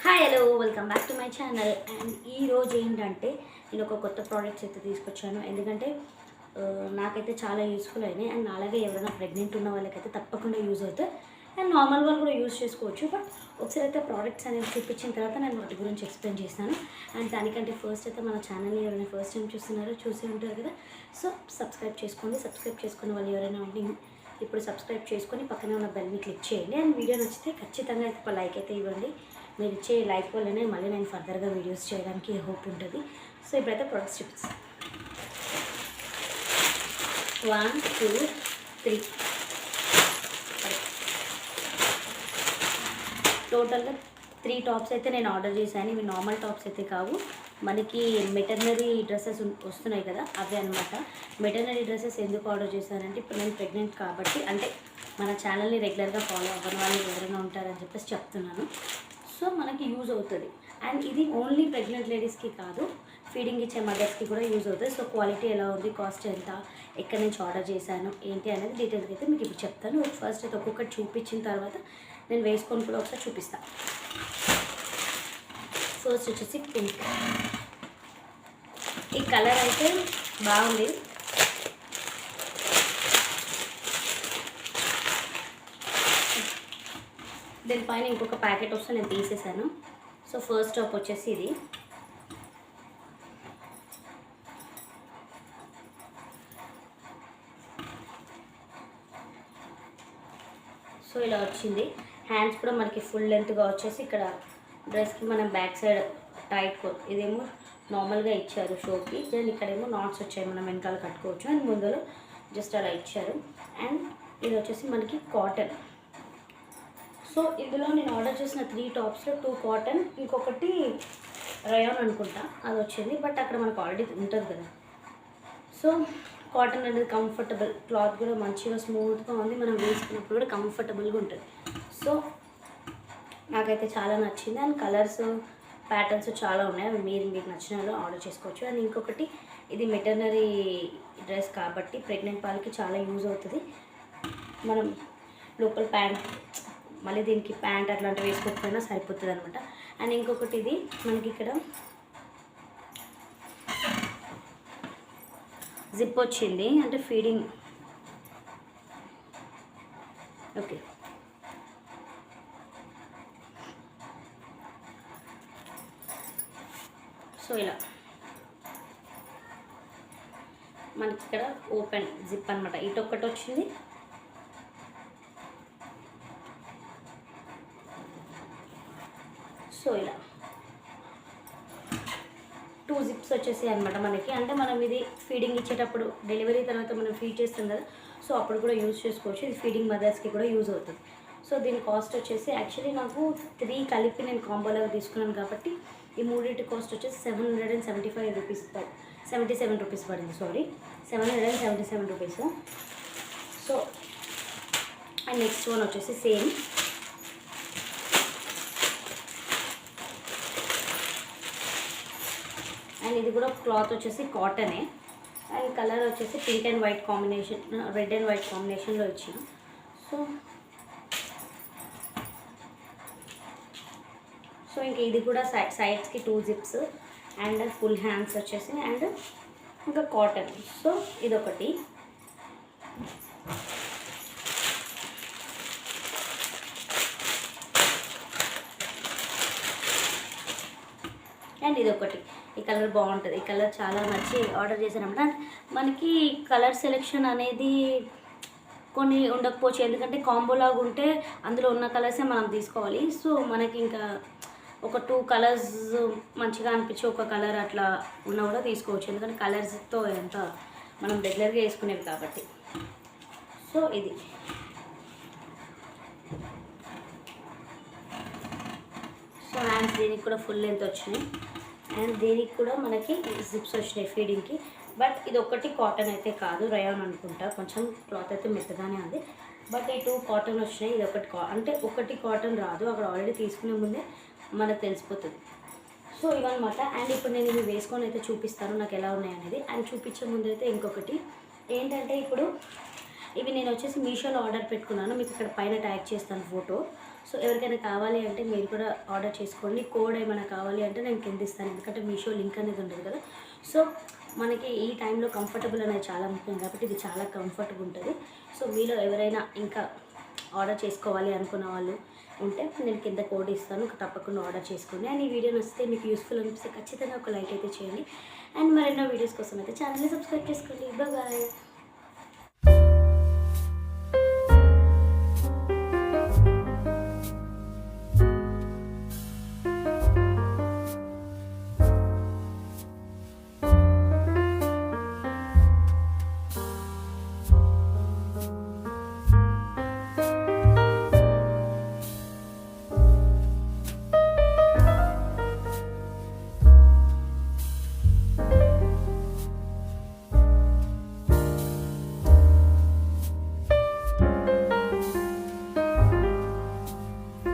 Hi hello welcome back to my channel. And ఈరోజు ఏంటంటే నేను ఒక కొత్త ప్రోడక్ట్స్ అయితే తీసుకొచ్చాను. ఎందుకంటే నాకైతే చాలా యూస్ఫుల్ అయినాయి. అండ్ అలాగే ఎవరైనా ప్రెగ్నెంట్ ఉన్న వాళ్ళకైతే తప్పకుండా యూజ్ అవుతాయి. అండ్ నార్మల్ వాళ్ళు కూడా యూజ్ చేసుకోవచ్చు. బట్ ఒకసారి అయితే ప్రోడక్ట్స్ అనేవి చూపించిన తర్వాత నేను వాటి గురించి ఎక్స్ప్లెయిన్ చేస్తాను. అండ్ దానికంటే ఫస్ట్ అయితే మన ఛానల్ని ఎవరైనా ఫస్ట్ టైం చూస్తున్నారో చూసి ఉంటారు కదా. సో సబ్స్క్రైబ్ చేసుకోండి. సబ్స్క్రైబ్ చేసుకున్న వాళ్ళు ఎవరైనా ఉంటే ఇప్పుడు సబ్స్క్రైబ్ చేసుకొని పక్కనే ఉన్న బెల్ని క్లిక్ చేయండి. అండ్ వీడియో నచ్చితే ఖచ్చితంగా అయితే ఒక లైక్ అయితే ఇవ్వండి. మీరు ఇచ్చే లైక్ వల్లనే మళ్ళీ నేను ఫర్దర్గా వీడియోస్ చేయడానికి హోప్ ఉంటుంది. సో ఇప్పుడైతే ప్రొడక్ట్స్ చూపిస్తాను. 1 2 3 టోటల్గా 3 టాప్స్ అయితే నేను ఆర్డర్ చేశాను. ఇవి నార్మల్ టాప్స్ అయితే కావు, మనకి మెటర్నరీ డ్రెస్సెస్ వస్తున్నాయి కదా అవి అనమాట. మెటర్నరీ డ్రెస్సెస్ ఎందుకు ఆర్డర్ చేశానంటే ఇప్పుడు నేను ప్రెగ్నెంట్ కాబట్టి, అంటే మన ఛానల్ని రెగ్యులర్గా ఫాలో అవ్వని వాళ్ళు ఎవరైనా ఉంటారని చెప్పేసి చెప్తున్నాను. సో మనకి యూజ్ అవుతుంది. అండ్ ఇది ఓన్లీ ప్రెగ్నెంట్ లేడీస్కి కాదు, ఫీడింగ్ ఇచ్చే మదర్స్కి కూడా యూజ్ అవుతుంది. సో క్వాలిటీ ఎలా ఉంది, కాస్ట్ ఎంత, ఎక్కడి నుంచి ఆర్డర్ చేశాను ఏంటి అనేది డీటెయిల్గా అయితే మీకు ఇప్పుడు చెప్తాను. ఫస్ట్ అయితే ఒక్కొక్కటి చూపించిన తర్వాత నేను వేసుకొని కూడా ఒకసారి చూపిస్తాను. ఫస్ట్ వచ్చేసి పింక్. ఈ కలర్ అయితే బాగుంది. దీనిపైన ఇంకొక ప్యాకెట్ వస్తే నేను తీసేసాను. సో ఫస్ట్ టాప్ వచ్చేసి ఇది. సో ఇలా వచ్చింది. హ్యాండ్స్ కూడా మనకి ఫుల్ లెంత్గా వచ్చేసి ఇక్కడ డ్రెస్కి మనం బ్యాక్ సైడ్ టైట్, ఇదేమో నార్మల్గా ఇచ్చారు షోకి. దెన్ ఇక్కడేమో నాట్స్ వచ్చాయి, మనం వెనకాల కట్టుకోవచ్చు. అండ్ ముందులో జస్ట్ అలా ఇచ్చారు. అండ్ ఇది వచ్చేసి మనకి కాటన్. సో ఇందులో నేను ఆర్డర్ చేసిన 3 టాప్స్లో 2 కాటన్, ఇంకొకటి రయాన్ అనుకుంటా అది వచ్చింది. బట్ అక్కడ మనకు ఆల్రెడీ ఉంటుంది కదా. సో కాటన్ అనేది కంఫర్టబుల్, క్లాత్ కూడా మంచిగా స్మూత్గా ఉంది, మనం వేసుకున్నప్పుడు కూడా కంఫర్టబుల్గా ఉంటుంది. సో నాకైతే చాలా నచ్చింది. అండ్ కలర్స్ ప్యాటర్న్స్ చాలా ఉన్నాయి, అవి మీకు నచ్చిన వాళ్ళు ఆర్డర్ చేసుకోవచ్చు. అండ్ ఇంకొకటి ఇది మెటర్నరీ డ్రెస్ కాబట్టి ప్రెగ్నెంట్ వాళ్ళకి చాలా యూజ్ అవుతుంది. మనం లోపల ప్యాంట్, మళ్ళీ దీనికి ప్యాంట్ అట్లాంటివి వేసుకోకపోయినా సరిపోతుంది అనమాట. అండ్ ఇంకొకటి ఇది మనకి ఇక్కడ జిప్ వచ్చింది, అంటే ఫీడింగ్. ఓకే, సో ఇలా మనకి ఇక్కడ ఓపెన్ జిప్ అనమాట. ఇటు ఒక్కటి వచ్చింది. సో ఇలా 2 జిప్స్ వచ్చేసి అనమాట మనకి. అంటే మనం ఇది ఫీడింగ్ ఇచ్చేటప్పుడు డెలివరీ తర్వాత మనం ఫీడ్ చేస్తాం కదా, సో అప్పుడు కూడా యూజ్ చేసుకోవచ్చు. ఇది ఫీడింగ్ మదర్స్కి కూడా యూజ్ అవుతుంది. సో దీని కాస్ట్ వచ్చేసి యాక్చువల్లీ నాకు 3 కలిపి నేను కాంబోలాగా తీసుకున్నాను కాబట్టి ఈ మూడింటి కాస్ట్ వచ్చేసి 775 రూపీస్, 77 రూపీస్ పడింది. Sorry, 777 rupees. So and next one వచ్చేసి సేమ్. అండ్ ఇది కూడా క్లాత్ వచ్చేసి కాటనే. అండ్ కలర్ వచ్చేసి pink and white combination, red and white కాంబినేషన్లో ఇచ్చిన. సో ఇంక ఇది కూడా సైడ్స్కి 2 జిప్స్ అండ్ ఫుల్ హ్యాండ్స్ వచ్చేసి, అండ్ ఇంకా కాటన్. సో ఇదొకటి. అండ్ ఇదొకటి. ఈ కలర్ బాగుంటుంది, ఈ కలర్ చాలా నచ్చి ఆర్డర్ చేశానమాట. మనకి కలర్ సెలెక్షన్ అనేది కొన్ని ఉండకపోవచ్చు, ఎందుకంటే కాంబోలాగా ఉంటే అందులో ఉన్న కలర్సే మనం తీసుకోవాలి. సో మనకి ఇంకా ఒక 2 కలర్స్ మంచిగా అనిపించి ఒక కలర్ అట్లా ఉన్నా కూడా తీసుకోవచ్చు, ఎందుకంటే కలర్స్తో ఎంత మనం రెగ్యులర్గా వేసుకునేవి కాబట్టి. సో ఇది. సో హ్యాండ్స్ దీనికి కూడా ఫుల్ లెంత్ వచ్చినాయి. అండ్ దీనికి కూడా మనకి జిప్స్ వచ్చినాయి ఫీడింగ్కి. బట్ ఇది ఒకటి కాటన్ అయితే కాదు, రయాన్ అనుకుంటా. కొంచెం క్లాత్ అయితే మెత్తగానే ఉంది. బట్ ఈ 2 కాటన్ వచ్చినాయి. ఇది ఒకటి అంటే ఒకటి కాటన్ రాదు, అక్కడ ఆల్రెడీ తీసుకునే ముందే మనకు తెలిసిపోతుంది. సో ఇవన్నమాట. అండ్ ఇప్పుడు నేను ఇవి వేసుకొని అయితే చూపిస్తాను నాకు ఎలా ఉన్నాయి అనేది. అండ్ చూపించే ముందు అయితే ఇంకొకటి ఏంటంటే, ఇప్పుడు ఇవి నేను వచ్చేసి మీషోలో ఆర్డర్ పెట్టుకున్నాను. మీకు ఇక్కడ పైన ట్యాగ్ చేస్తాను ఫోటో. సో ఎవరికైనా కావాలి అంటే మీరు కూడా ఆర్డర్ చేసుకోండి. కోడ్ ఏమైనా కావాలి అంటే నేను కింద ఇస్తాను, ఎందుకంటే మీషో లింక్ అనేది ఉంటుంది కదా. సో మనకి ఈ టైంలో కంఫర్టబుల్ అనేది చాలా ముఖ్యం కాబట్టి ఇది చాలా కంఫర్ట్గా ఉంటుంది. సో మీలో ఎవరైనా ఇంకా ఆర్డర్ చేసుకోవాలి అనుకున్న వాళ్ళు ఉంటే నేను కింద కోడ్ ఇస్తాను, తప్పకుండా ఆర్డర్ చేసుకోండి. అండ్ ఈ వీడియో నచ్చితే మీకు యూస్ఫుల్ అనిపిస్తే ఖచ్చితంగా ఒక లైక్ అయితే చేయండి. అండ్ మరెన్నో వీడియోస్ కోసం అయితే ఛానల్ని సబ్స్క్రైబ్ చేసుకోండి. బాయ్.